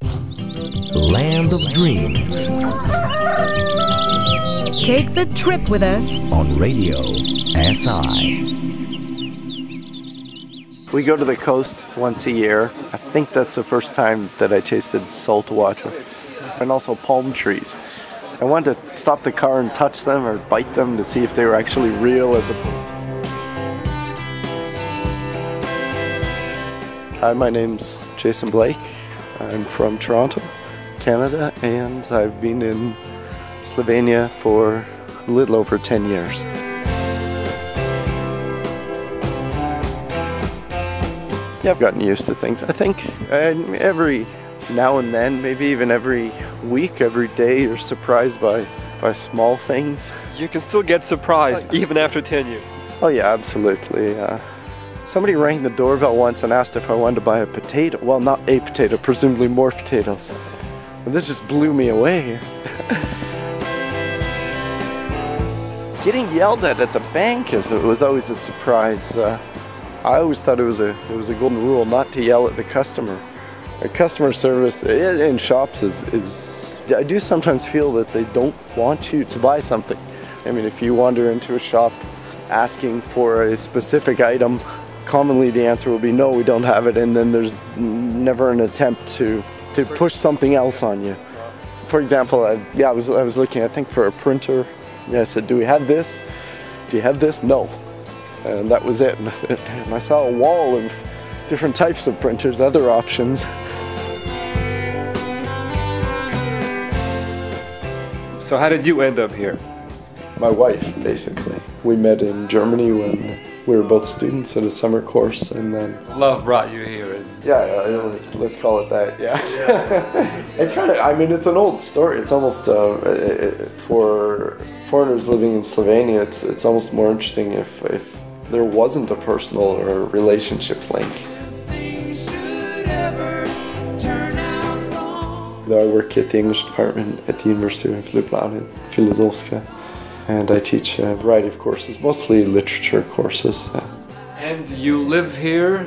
Land of Dreams. Take the trip with us On Radio SI. We go to the coast once a year. I think that's the first time that I tasted salt water. And also palm trees. I wanted to stop the car and touch them or bite them to see if they were actually real as opposed to... Hi, my name's Jason Blake. I'm from Toronto, Canada, and I've been in Slovenia for a little over 10 years. Yeah, I've gotten used to things. I think every now and then, maybe even every week, every day, you're surprised by small things. You can still get surprised even after 10 years. Oh yeah, absolutely. Somebody rang the doorbell once and asked if I wanted to buy a potato. Well, not a potato, presumably more potatoes. And this just blew me away. Getting yelled at the bank was always a surprise. I always thought it was a golden rule not to yell at the customer. Customer service in shops is I do sometimes feel that they don't want you to buy something. I mean, if you wander into a shop asking for a specific item, commonly the answer will be no, we don't have it, and then there's never an attempt to push something else on you. For example, I was looking, I think, for a printer. Yeah, I said, do we have this? Do you have this? No. And that was it. And I saw a wall of different types of printers, other options. So how did you end up here? My wife, basically. We met in Germany when we were both students at a summer course, and then... Love brought you here. Yeah, let's call it that, yeah. It's kind of, I mean, it's an old story. It's almost, for foreigners living in Slovenia, it's almost more interesting if there wasn't a personal or relationship link. I work at the English department at the University of Ljubljana, Filozofska, and I teach a variety of courses, mostly literature courses. And you live here?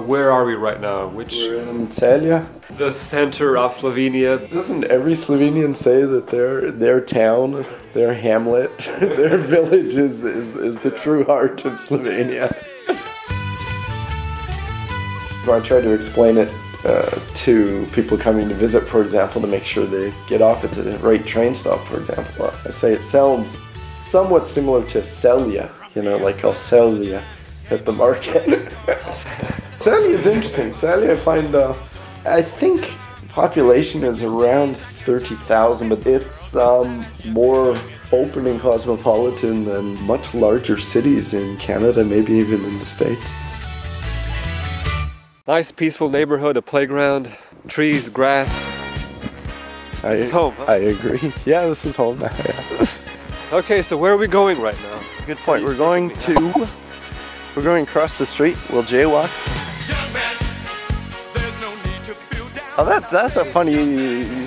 Where are we right now? We're in Celje. The center of Slovenia. Doesn't every Slovenian say that their town, their hamlet, their village is the true heart of Slovenia? I try to explain it to people coming to visit, for example, to make sure they get off at the right train stop, for example. I say it sounds somewhat similar to Celje, you know, like I'll sell you at the market. Celje is interesting. Celje, I think population is around 30,000, but it's more open and cosmopolitan than much larger cities in Canada, maybe even in the States. Nice peaceful neighborhood, a playground, trees, grass. It's home. Huh? I agree. Yeah, this is home now. Yeah. Okay, so where are we going right now? Good point. We're going across the street. We'll jaywalk. Oh, that's a funny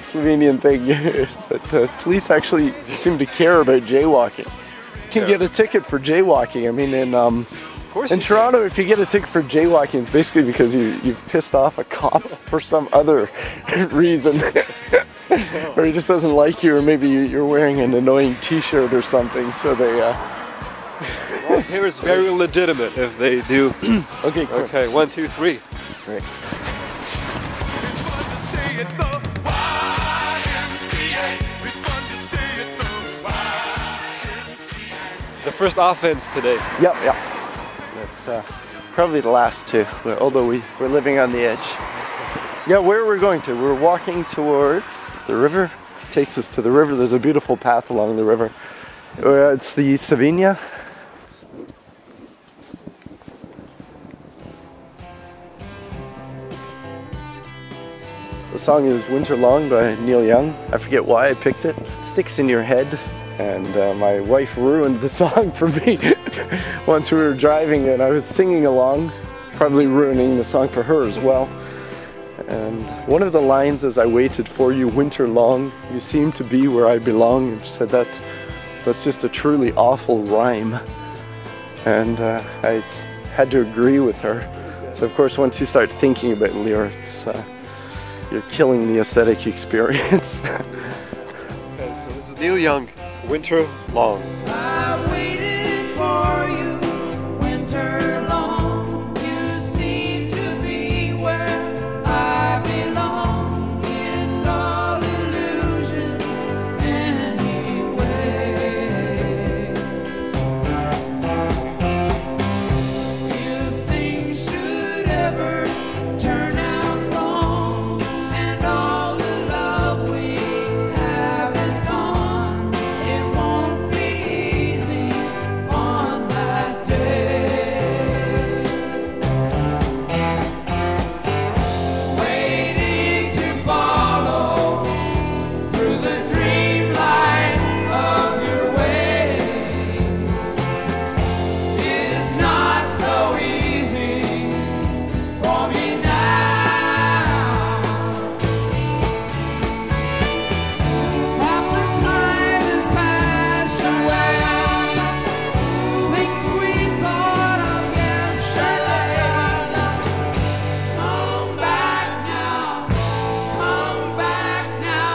Slovenian thing. That police actually seem to care about jaywalking. You can get a ticket for jaywalking. I mean, in Toronto, if you get a ticket for jaywalking, it's basically because you've pissed off a cop for some other reason. Or he just doesn't like you, or maybe you're wearing an annoying t-shirt or something, so they... Well, here it's very legitimate if they do. Okay, cool. Okay, 1, 2, 3. Great. The first offense today. Yep. That's probably the last two, although we're living on the edge. Yeah, where we're going to? We're walking towards the river. It takes us to the river. There's a beautiful path along the river. It's the Savinja. The song is Winter Long by Neil Young. I forget why I picked it. It sticks in your head. And my wife ruined the song for me once we were driving and I was singing along, probably ruining the song for her as well. And one of the lines is, I waited for you winter long, you seem to be where I belong. And she said that's just a truly awful rhyme. And I had to agree with her. So of course once you start thinking about lyrics, you're killing the aesthetic experience. Okay, so this is Neil Young, Winter Long. I waited for you, winter long. You seem to be where I belong. It's all illusion anyway. If things should ever turn out wrong and all the love we have is gone, it won't be easy on that day. Waiting to follow through the dreamlight of your ways is not so easy for me now. Half the time has passed away. Things we thought of yesterday. Come back now. Come back now.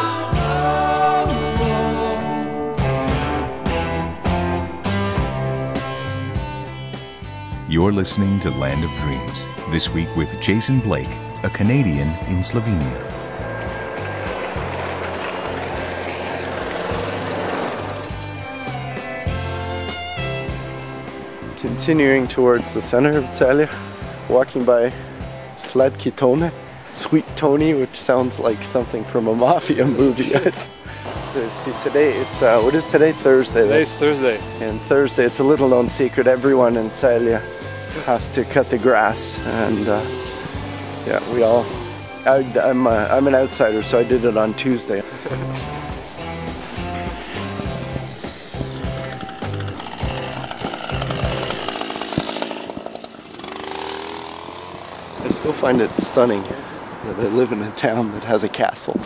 You're listening to Land of Dreams, this week with Jason Blake, a Canadian in Slovenia. Continuing towards the center of Celje, walking by Sladki Tone, Sweet Tony, which sounds like something from a mafia movie. See, today it's, what is today? Thursday. Today's Thursday. And Thursday, it's a little known secret, everyone in Celje has to cut the grass. And yeah, we all, I'm an outsider, so I did it on Tuesday. I still find it stunning that I live in a town that has a castle.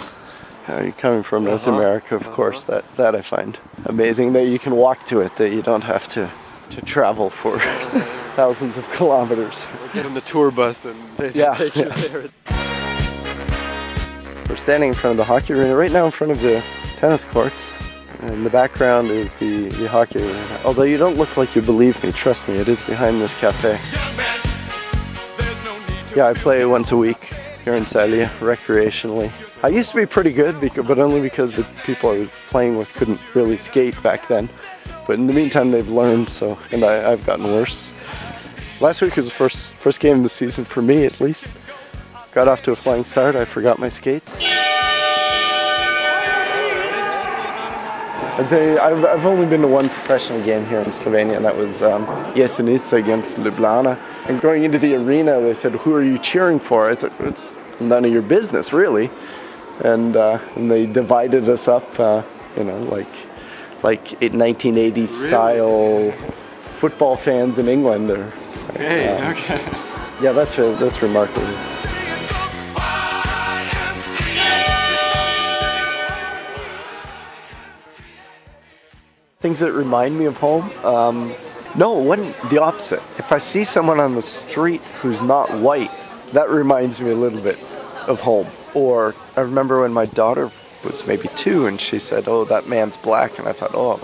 You're coming from North America, of course, that I find amazing, that you can walk to it, that you don't have to travel for thousands of kilometers. Or get on the tour bus and they take you there. We're standing in front of the hockey arena, right now in front of the tennis courts. And the background is the hockey arena. Although you don't look like you believe me, trust me, it is behind this cafe. Yeah, I play once a week here in Celje, recreationally. I used to be pretty good, but only because the people I was playing with couldn't really skate back then. But in the meantime, they've learned, so, and I've gotten worse. Last week was the first game of the season for me, at least. Got off to a flying start. I forgot my skates. I'd say I've only been to one professional game here in Slovenia, and that was Jesenice against Ljubljana. And going into the arena, they said, "Who are you cheering for?" I thought, it's none of your business, really. And they divided us up, you know, like 1980s style football fans in England. Or, Okay. Yeah, that's remarkable. Things that remind me of home? No, it wasn't the opposite. If I see someone on the street who's not white, that reminds me a little bit of home. Or I remember when my daughter was maybe 2 and she said, "Oh, that man's black," and I thought, oh,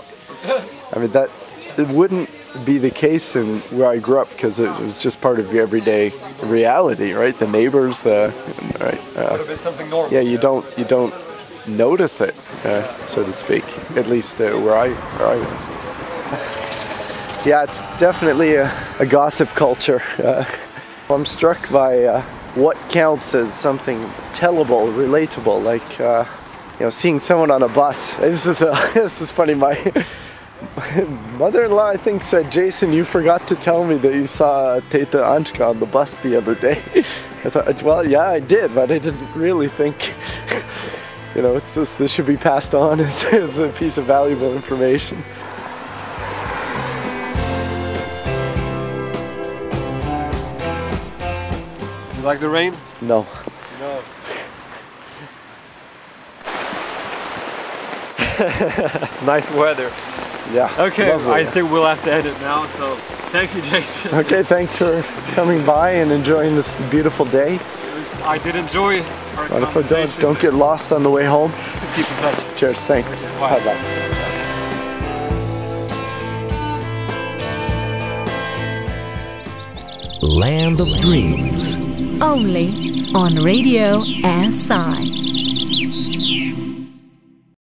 I mean, that it wouldn't be the case in where I grew up because it was just part of the everyday reality, right? The neighbors, right? Would have been something normal. Yeah, you don't notice it, so to speak. At least where I was. Yeah, it's definitely a gossip culture. I'm struck by what counts as something tellable, relatable, like you know, seeing someone on a bus. This is funny. My mother-in-law, I think, said, "Jason, you forgot to tell me that you saw Teta Anchka on the bus the other day." I thought, well, yeah, I did, but I didn't really think, you know, it's just, this should be passed on as a piece of valuable information. You like the rain? No. No. Nice weather. Yeah. Okay, lovely. I think we'll have to end it now, so thank you, Jason. Okay, thanks for coming by and enjoying this beautiful day. I did enjoy Wonderful. Don't get lost on the way home. Keep in touch. Cheers. Thanks. Bye. Bye-bye. Land of Dreams. Only on Radio SI.